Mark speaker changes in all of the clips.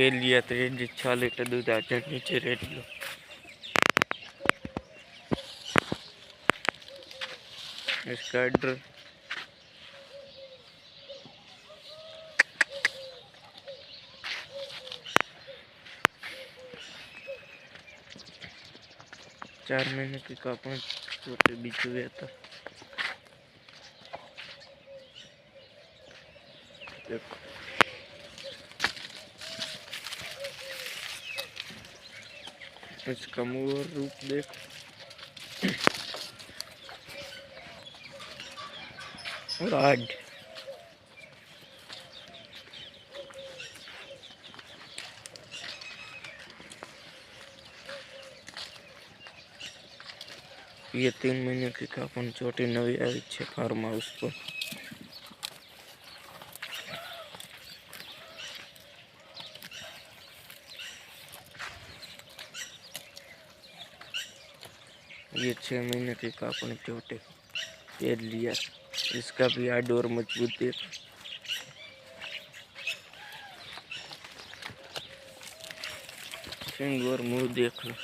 Speaker 1: ले लिया तो 6 लीटर दूध आ जाए नीचे रेड लो। इसका ऑर्डर चार महीने की कापण छोटे बीजू था। देखो इसका मुंह और रूप देखो। और आज ये 3 महीने की कापण छोटी नवी आई है फार्म हाउस पर। ये 6 महीने की कापण छोटे पेड़ लिया। इसका भी आड और मजबूत देखो। सिंग और मुंह देख लो।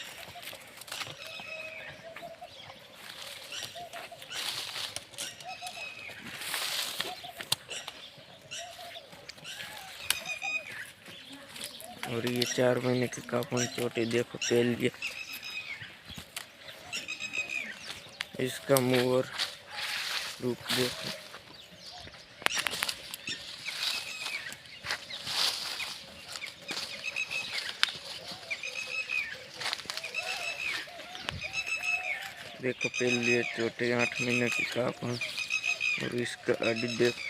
Speaker 1: और ये 4 महीने की कापण छोटी देखो पेड़ लिया। इसका मुंह और रूप देखो। देखो पेड़ लिए छोटे 8 महीने की कापण। और इसका आदि देखो।